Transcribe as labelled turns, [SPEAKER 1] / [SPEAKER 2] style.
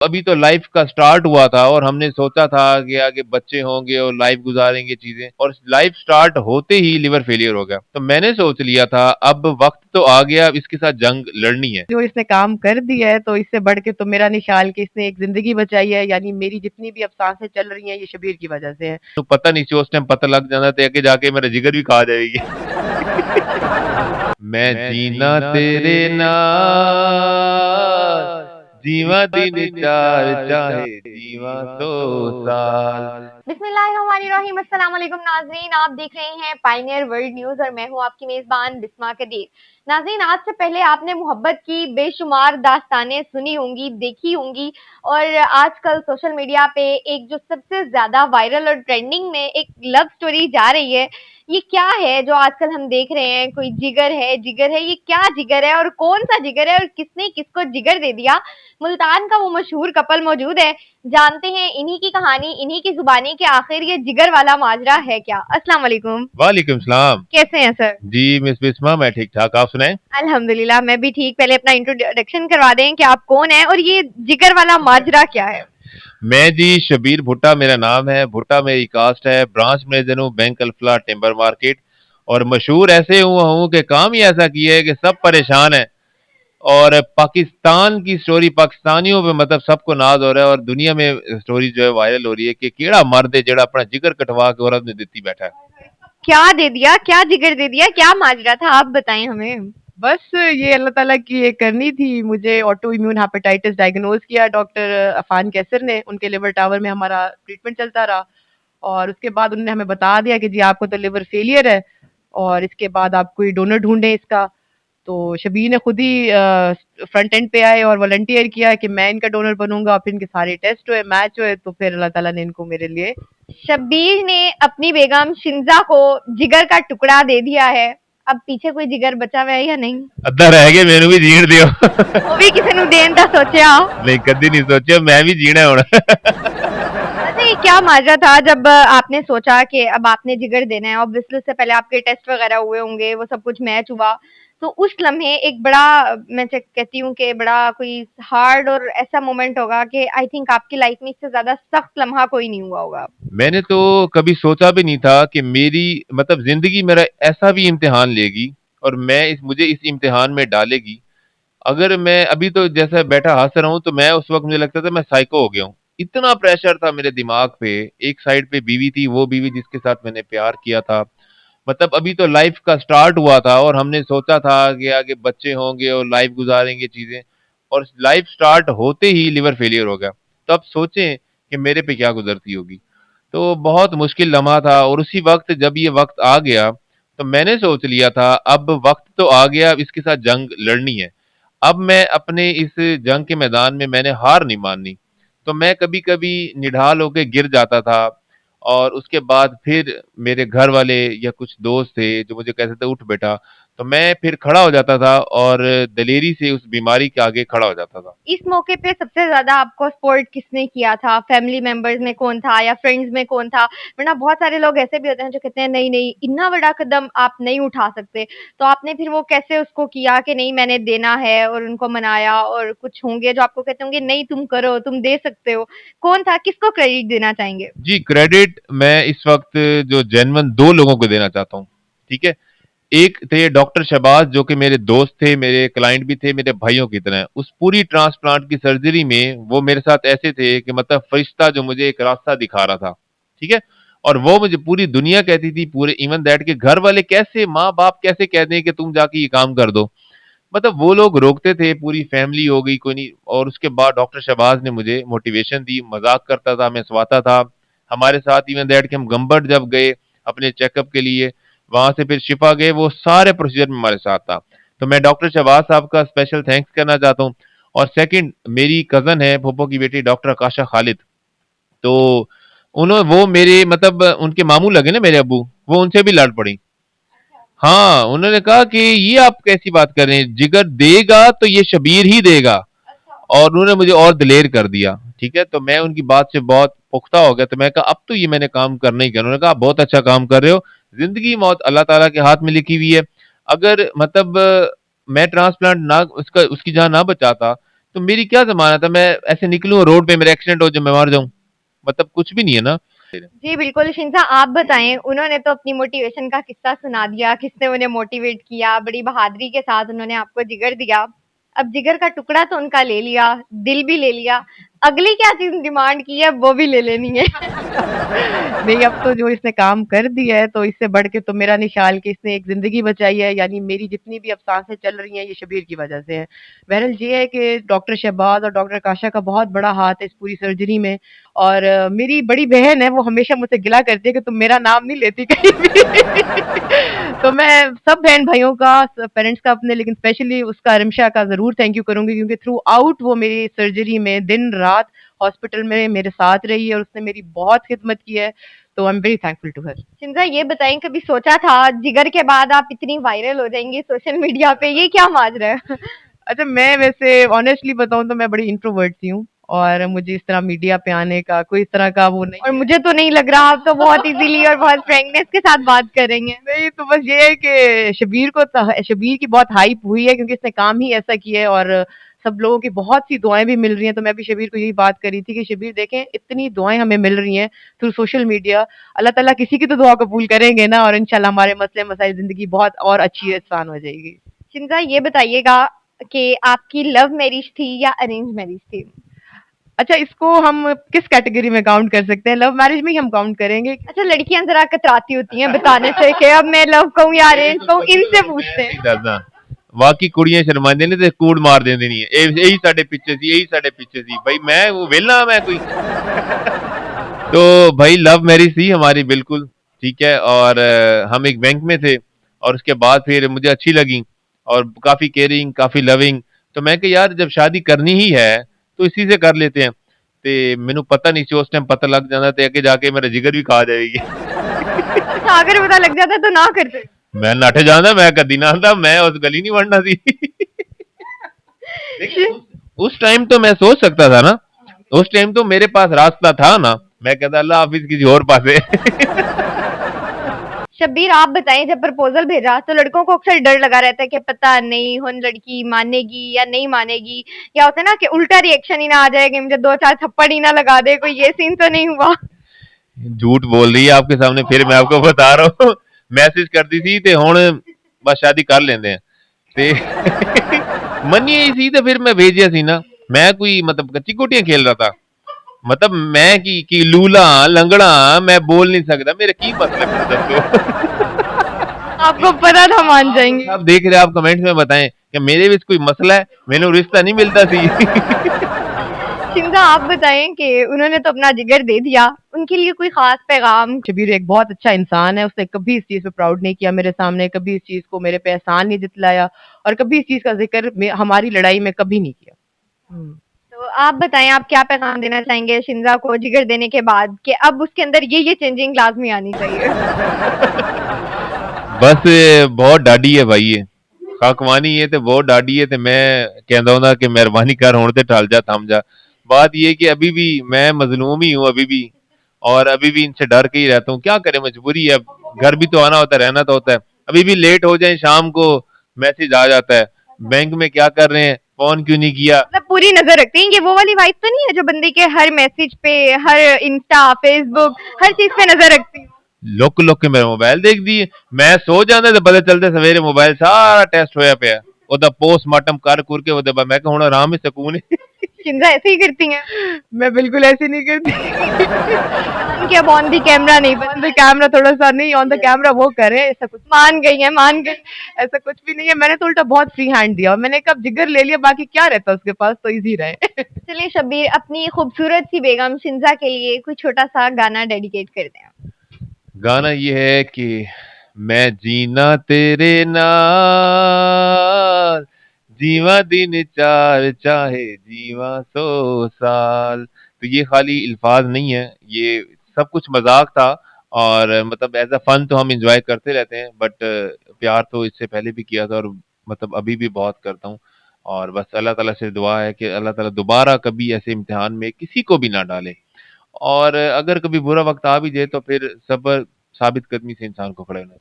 [SPEAKER 1] अभी तो लाइफ का स्टार्ट हुआ था और हमने सोचा था कि आगे बच्चे होंगे और लाइफ गुजारेंगे चीजें, और लाइफ स्टार्ट होते ही लिवर फेलियर हो गया। तो मैंने सोच लिया था अब वक्त तो आ गया, अब इसके साथ जंग लड़नी है।
[SPEAKER 2] जो इसने काम कर दिया है तो इससे बढ़ के तो मेरा निशाल कि इसने एक जिंदगी बचाई है, यानी मेरी जितनी भी अब सांसें चल रही हैं ये शबीर की वजह से है।
[SPEAKER 1] तो पता नहीं, उस टाइम पता लग जाता तो आगे जाके मेरा जिगर भी खा जाएगी। मैं जीना तेरे नाल, जीवा दिन चार, चाहे जीवा 100 साल।
[SPEAKER 3] बिस्मिल्लाहिर्रहमानिर्रहीम, अस्सलाम वालेकुम नाजरीन। आप देख रहे हैं पायनियर वर्ल्ड न्यूज और मैं हूं आपकी मेजबान बिस्मा कदीर। नाजरीन, आज से पहले आपने मोहब्बत की बेशुमार दास्तानें सुनी होंगी, देखी होंगी, और आजकल सोशल मीडिया पे एक जो सबसे ज्यादा वायरल और ट्रेंडिंग में एक लव स्टोरी जा रही है, ये क्या है जो आजकल हम देख रहे हैं? कोई जिगर है, जिगर है, ये क्या जिगर है और कौन सा जिगर है और किसने किसको जिगर दे दिया? मुल्तान का वो मशहूर कपल मौजूद है, जानते हैं इन्हीं की कहानी, इन्हीं की जुबानी के आखिर ये जिगर वाला माजरा है क्या। अस्सलाम वालेकुम।
[SPEAKER 1] वालेकुम सलाम।
[SPEAKER 3] कैसे हैं सर?
[SPEAKER 1] जी मिस बिस्मा, मैं ठीक ठाक, आप सुनाएं।
[SPEAKER 3] अल्हम्दुलिल्लाह, मैं भी ठीक। पहले अपना इंट्रोडक्शन करवा दें कि आप कौन है और ये जिगर वाला माजरा क्या है।
[SPEAKER 1] मैं जी शबीर भुट्टा मेरा नाम है, भुट्टा मेरी कास्ट है, ब्रांच मैनेजर हूँ बैंक अल्फला टिम्बर मार्केट। और मशहूर ऐसे हुआ हूँ कि काम ही ऐसा किया है कि सब परेशान है। और पाकिस्तान की स्टोरी पाकिस्तानियों पे मतलब सबको नाज हो रहा है, और दुनिया में स्टोरी जो है वायरल हो रही है कि केड़ा मर्द है जेड़ा अपना जिगर कटवा के औरत ने देती बैठा है।
[SPEAKER 3] क्या दे दिया, क्या जिगर दे दिया, क्या माजरा था, आप बताएं हमें।
[SPEAKER 2] बस ये अल्लाह ताला की एक करनी थी। मुझे ऑटो इम्यून हेपेटाइटिस डायग्नोज किया डॉक्टर अफान कैसर ने, उनके लिवर टावर में हमारा ट्रीटमेंट चलता रहा। और उसके बाद उन्होंने हमें बता दिया कि जी आपको तो लिवर फेलियर है और इसके बाद आप कोई डोनर ढूंढें इसका। तो शबीर ने खुद ही फ्रंट एंड पे आए और वॉलंटियर किया कि मैं इनका डोनर बनूंगा। फिर इनके सारे टेस्ट हुए, मैच हुए, तो फिर अल्लाह ताला ने इनको मेरे लिए।
[SPEAKER 3] शब्बीर ने अपनी बेगम शिंजा को जिगर का टुकड़ा दे दिया है। अब पीछे कोई जिगर बचा हुआ है या नहीं?
[SPEAKER 1] अद्धा रह गया, मैनू भी जीण दियो।
[SPEAKER 3] वो भी किसी ने देन दा सोचा।
[SPEAKER 1] नहीं, कदी नहीं सोचा, मैं भी जीना है हुण।
[SPEAKER 3] अच्छा, ये क्या माजरा था जब आपने सोचा कि अब आपने जिगर देना है? ऑब्वियसली उससे पहले आपके टेस्ट वगैरह हुए होंगे, वो सब कुछ मैच हुआ, तो उस लम्हे एक बड़ा, मैं कहती हूँ कि बड़ा कोई हार्ड और ऐसा मोमेंट होगा कि आई थिंक आपकी लाइफ में इससे ज्यादा सख्त लम्हा कोई नहीं हुआ होगा।
[SPEAKER 1] मैंने तो कभी सोचा भी नहीं था कि मेरी मतलब जिंदगी मेरा ऐसा भी इम्तिहान लेगी, और मुझे इस इम्तिहान में डालेगी। अगर मैं अभी तो जैसा बैठा हंस रहा हूँ, तो मैं उस वक्त मुझे लगता था मैं साइको हो गया हूँ। इतना प्रेशर था मेरे दिमाग पे। एक साइड पे बीवी थी, वो बीवी जिसके साथ मैंने प्यार किया था। मतलब अभी तो लाइफ का स्टार्ट हुआ था और हमने सोचा था कि आगे बच्चे होंगे और लाइफ गुजारेंगे चीजें, और लाइफ स्टार्ट होते ही लिवर फेलियर हो गया। तो अब सोचें कि मेरे पे क्या गुजरती होगी। तो बहुत मुश्किल लम्हा था, और उसी वक्त जब ये वक्त आ गया तो मैंने सोच लिया था अब वक्त तो आ गया, अब इसके साथ जंग लड़नी है। अब मैं अपने इस जंग के मैदान में मैंने हार नहीं माननी। तो मैं कभी कभी निढाल होके गिर जाता था, और उसके बाद फिर मेरे घर वाले या कुछ दोस्त थे जो मुझे कहते थे उठ बेटा, तो मैं फिर खड़ा हो जाता था और दलेरी से उस बीमारी के आगे खड़ा हो जाता था।
[SPEAKER 3] इस मौके पे सबसे ज्यादा आपको सपोर्ट किसने किया था? फैमिली मेंबर्स में कौन था या फ्रेंड्स में कौन था? वरना बहुत सारे लोग ऐसे भी होते हैं जो कहते हैं नहीं नहीं, इतना बड़ा कदम आप नहीं उठा सकते। तो आपने फिर वो कैसे उसको किया कि नहीं मैंने देना है, और उनको मनाया? और कुछ होंगे जो आपको कहते होंगे नहीं तुम करो, तुम दे सकते हो। कौन था, किसको क्रेडिट देना चाहेंगे?
[SPEAKER 1] जी, क्रेडिट मैं इस वक्त जो जेन्युइन दो लोगों को देना चाहता हूँ। ठीक है, एक थे डॉक्टर शहबाज जो कि मेरे दोस्त थे, मेरे क्लाइंट भी थे, मेरे भाइयों की तरह। उस पूरी ट्रांसप्लांट की सर्जरी में वो मेरे साथ ऐसे थे कि मतलब फरिश्ता जो मुझे एक रास्ता दिखा रहा था। ठीक है, और वो मुझे पूरी दुनिया कहती थी, पूरे इवन दैट के घर वाले कैसे, माँ बाप कैसे कह दें कि तुम जाके ये काम कर दो। मतलब वो लोग रोकते थे, पूरी फैमिली हो गई कोई नहीं। और उसके बाद डॉक्टर शहबाज ने मुझे मोटिवेशन दी, मजाक करता था, मैं स्वाता था हमारे साथ। इवन दैट कि हम गंबट जब गए अपने चेकअप के लिए, वहां से फिर शिफा गए, वो सारे प्रोसीजर में हमारे साथ था। तो मैं डॉक्टर शहबाज साहब का स्पेशल थैंक्स करना चाहता हूँ। और सेकंड, मेरी कजन है फूफो की बेटी डॉक्टर आकाशा खालिद। तो उन्होंने वो मेरे मतलब उनके मामू लगे ना मेरे अब्बू, वो उनसे भी लड़ पड़ी। हाँ, उन्होंने कहा कि ये आप कैसी बात कर रहे हैं, जिगर देगा तो ये शबीर ही देगा। और उन्होंने मुझे और दिलेर कर दिया। ठीक है, तो मैं उनकी बात से बहुत पुख्ता हो गया। तो मैं कहा अब तो ये मैंने काम करना ही करना। उन्होंने कहा आप बहुत अच्छा काम कर रहे हो, जिंदगी मौत अल्लाह ताला के हाथ में लिखी हुई है। अगर मतलब मैं ट्रांसप्लांट ना उसकी जान ना बचाता, तो तो मेरी क्या ज़मानत है, मैं ऐसे निकलूँ रोड पे मेरा एक्सीडेंट हो जाए मैं मर जाऊँ, मतलब कुछ भी नहीं है ना।
[SPEAKER 3] जी बिल्कुल शिंजा, आप बताएं, उन्होंने तो अपनी मोटिवेशन का किस्सा सुना दिया, किसने उन्हें मोटिवेट किया, बड़ी बहादुरी के साथ उन्होंने आपको जिगर दिया। अब जिगर का टुकड़ा तो उनका ले लिया, दिल भी ले लिया, अगली क्या चीज डिमांड की है वो भी ले लेनी है।
[SPEAKER 2] नहीं, अब तो जो इसने काम कर दिया है तो इससे बढ़ के तो मेरा निशाल कि इसने एक ज़िंदगी बचाई है, यानी मेरी जितनी भी अब साँसें चल रही हैं ये शब्बीर की वजह से है। बहरहाल ये है कि डॉक्टर शहबाज़ और डॉक्टर काशा का बहुत बड़ा हाथ है इस पूरी सर्जरी में, और मेरी बड़ी बहन है वो हमेशा मुझसे गिला करती है कि तुम मेरा नाम नहीं लेती कहीं भी। तो मैं सब बहन भाइयों का, पेरेंट्स का अपने, लेकिन स्पेशली उसका रिमशा का ज़रूर थैंक यू करूँगी क्योंकि थ्रू आउट वो मेरी सर्जरी में दिन-रात हॉस्पिटल में मेरे साथ रही है और उसने मेरी बहुत खिदमत की है, तो I am very thankful to her.
[SPEAKER 3] Shinja ये बताएं, कभी सोचा था जिगर के बाद आप इतनी वायरल हो जाएंगी सोशल मीडिया पे, ये क्या माजरा है?
[SPEAKER 2] अच्छा, मैं वैसे ऑनेस्टली बताऊँ तो मैं बड़ी इंट्रोवर्ट सी हूँ और मुझे इस तरह मीडिया पे आने का कोई इस तरह का वो नहीं
[SPEAKER 3] और
[SPEAKER 2] है।
[SPEAKER 3] मुझे तो नहीं लग रहा, आप तो बहुत इजीली और बहुत फ्रेंकनेस के साथ बात करेंगे।
[SPEAKER 2] नहीं, तो बस ये है कि शबीर की बहुत हाइप हुई है क्योंकि इसने काम ही ऐसा किया है और सब लोगों की बहुत सी दुआएं भी मिल रही हैं, तो मैं भी शबीर को यही बात करी थी कि शबीर देखें इतनी दुआएं हमें मिल रही हैं थ्रू सोशल मीडिया, अल्लाह ताला किसी की तो दुआ कबूल करेंगे ना और इंशाल्लाह हमारे मसले मसाइल जिंदगी बहुत और अच्छी आसान हो जाएगी।
[SPEAKER 3] शिंजा ये बताइएगा कि आपकी लव मैरिज थी या अरेंज मैरिज थी?
[SPEAKER 2] अच्छा, इसको हम किस कैटेगरी में काउंट कर सकते हैं? लव मैरिज में ही हम काउंट करेंगे।
[SPEAKER 3] अच्छा, लड़कियां जरा कतराती होती हैं बताने से कि अब मैं लव कहूँ या अरेंज कहूँ, इनसे पूछते हैं।
[SPEAKER 1] ਦੱਸਦਾ ਬਾਕੀ ਕੁੜੀਆਂ ਸ਼ਰਮਾਉਂਦੇ ਨੇ ਤੇ ਕੂੜ ਮਾਰ ਦਿੰਦੇ ਨਹੀਂ ਇਹੀ ਸਾਡੇ ਪਿੱਛੇ ਸੀ ਇਹੀ ਸਾਡੇ ਪਿੱਛੇ ਸੀ भाई मैं वो वेला मैं कोई तो भाई लव मैरिज थी हमारी बिल्कुल ठीक है और हम एक बैंक में थे और उसके बाद फिर मुझे अच्छी लगी और काफी केयरिंग काफी लविंग तो मैं कि यार जब शादी करनी ही है तो इसी से कर लेते हैं ਤੇ ਮੈਨੂੰ ਪਤਾ नहीं ਸੀ उस टाइम पता लग जाता ਤੇ ਅੱਗੇ जाके मेरा जिगर भी खा जाएगी
[SPEAKER 3] अच्छा, अगर पता लग जाता तो ना करते?
[SPEAKER 1] मैं नठ जाता मैं कदी ना आंदा मैं उस गली नहीं बढ़ना सी उस टाइम तो मैं सोच सकता था ना उस टाइम तो मेरे पास रास्ता था ना मैं कहता अल्लाह हाफिज किसी और पासे
[SPEAKER 3] शब्बीर आप बताएं, जब प्रपोजल भेजा तो लड़कों को अक्सर डर लगा रहता है कि पता नहीं हुन लड़की मानेगी या नहीं मानेगी, या होता है ना कि उल्टा रिएक्शन ही ना आ जाए कि मुझे 2-4 थप्पड़ ही ना लगा दे, कोई ये सीन तो नहीं हुआ?
[SPEAKER 1] झूठ बोल रही है आपके सामने फिर मैं आपको बता रहा हूँ मैसेज करती थी ते हुन बस शादी कर लेंदे हैं ते मन्नी ही सी ते फिर मैं भेजिया सी ना मैं कोई मतलब कच्ची गोटियां खेल रहा था मतलब मैं की लूला लंगड़ा मैं बोल नहीं सकता मेरा की मतलब है दसो
[SPEAKER 3] आपको पता था मान जाएंगे।
[SPEAKER 1] आप देख रहे हैं आप कमेंट्स में बताएं कि मेरे भी कोई मसला है मैंने रिश्ता नहीं मिलता सी
[SPEAKER 3] शिंजा आप बताएं कि उन्होंने तो अपना जिगर दे दिया, उनके लिए कोई खास पैगाम?
[SPEAKER 2] शबीर एक बहुत अच्छा इंसान है, उसने कभी इस चीज पे प्राउड नहीं किया मेरे सामने, कभी इस चीज को मेरे पे एहसान नहीं जतलाया और कभी इस चीज का जिक्र हमारी लड़ाई में कभी नहीं किया।
[SPEAKER 3] तो आप बताएं, आप क्या पैगाम देना चाहेंगे शिंजा को जिगर देने के बाद कि अब उसके अंदर ये चेंजिंग लाजमी आनी चाहिए?
[SPEAKER 1] बस बहुत डाडी है भाई ये खाकवानी है तो बहुत डाडी है तो मैं कहता हूँ ना कि मेहरबानी कर होने ते टल जा थम जा बात ये कि अभी भी मैं मजलूम ही हूँ अभी भी और अभी भी इनसे डर के ही रहता हूँ क्या करें मजबूरी है घर भी तो आना होता है रहना तो होता है अभी भी लेट हो जाए शाम को मैसेज आ जाता है बैंक में क्या कर रहे हैं फोन क्यों नहीं किया
[SPEAKER 3] मतलब पूरी नजर रखते हैं, ये वो वाली वाइफ तो नहीं है जो बंदे के हर मैसेज पे, हर इंस्टा फेसबुक हर चीज पे नजर रखती है?
[SPEAKER 1] लुक लुक के मेरा मोबाइल देख दी मैं सो जाता तो पता चलता सवेरे मोबाइल सारा टेस्ट होया पिया ओदा पोस्टमार्टम कर कुर के ओदे बाद मैं हुण आराम ही सकून है
[SPEAKER 3] शिंजा ऐसे ही करती हैं?
[SPEAKER 2] मैं बिल्कुल ऐसे नहीं करती।
[SPEAKER 3] कि अब ऑन द कैमरा नहीं,
[SPEAKER 2] ऑन द कैमरा थोड़ा सा नहीं, ऑन द कैमरा वो करे ऐसा कुछ,
[SPEAKER 3] मान गई है, मान गई।
[SPEAKER 2] ऐसा कुछ भी नहीं है। मैंने तो उल्टा बहुत फ्री हैंड दिया और मैंने कब जिगर ले लिया बाकी क्या रहता उसके पास तो इजी रहे।
[SPEAKER 3] चलिए शब्बीर, अपनी खूबसूरत सी बेगम शिंजा के लिए कोई छोटा सा गाना डेडिकेट कर दें।
[SPEAKER 1] गाना ये है कि मैं जीना तेरे नाल जीवा दिन चार चाहे जीवा 100 साल तो ये खाली अल्फाज नहीं है ये सब कुछ मजाक था और मतलब एज अ फन तो हम एंजॉय करते रहते हैं बट प्यार तो इससे पहले भी किया था और मतलब अभी भी बहुत करता हूँ और बस अल्लाह ताला से दुआ है कि अल्लाह ताला दोबारा कभी ऐसे इम्तिहान में किसी को भी ना डाले और अगर कभी बुरा वक्त आ भी जाए तो फिर सब्र साबित कदमी से इंसान को खड़े होना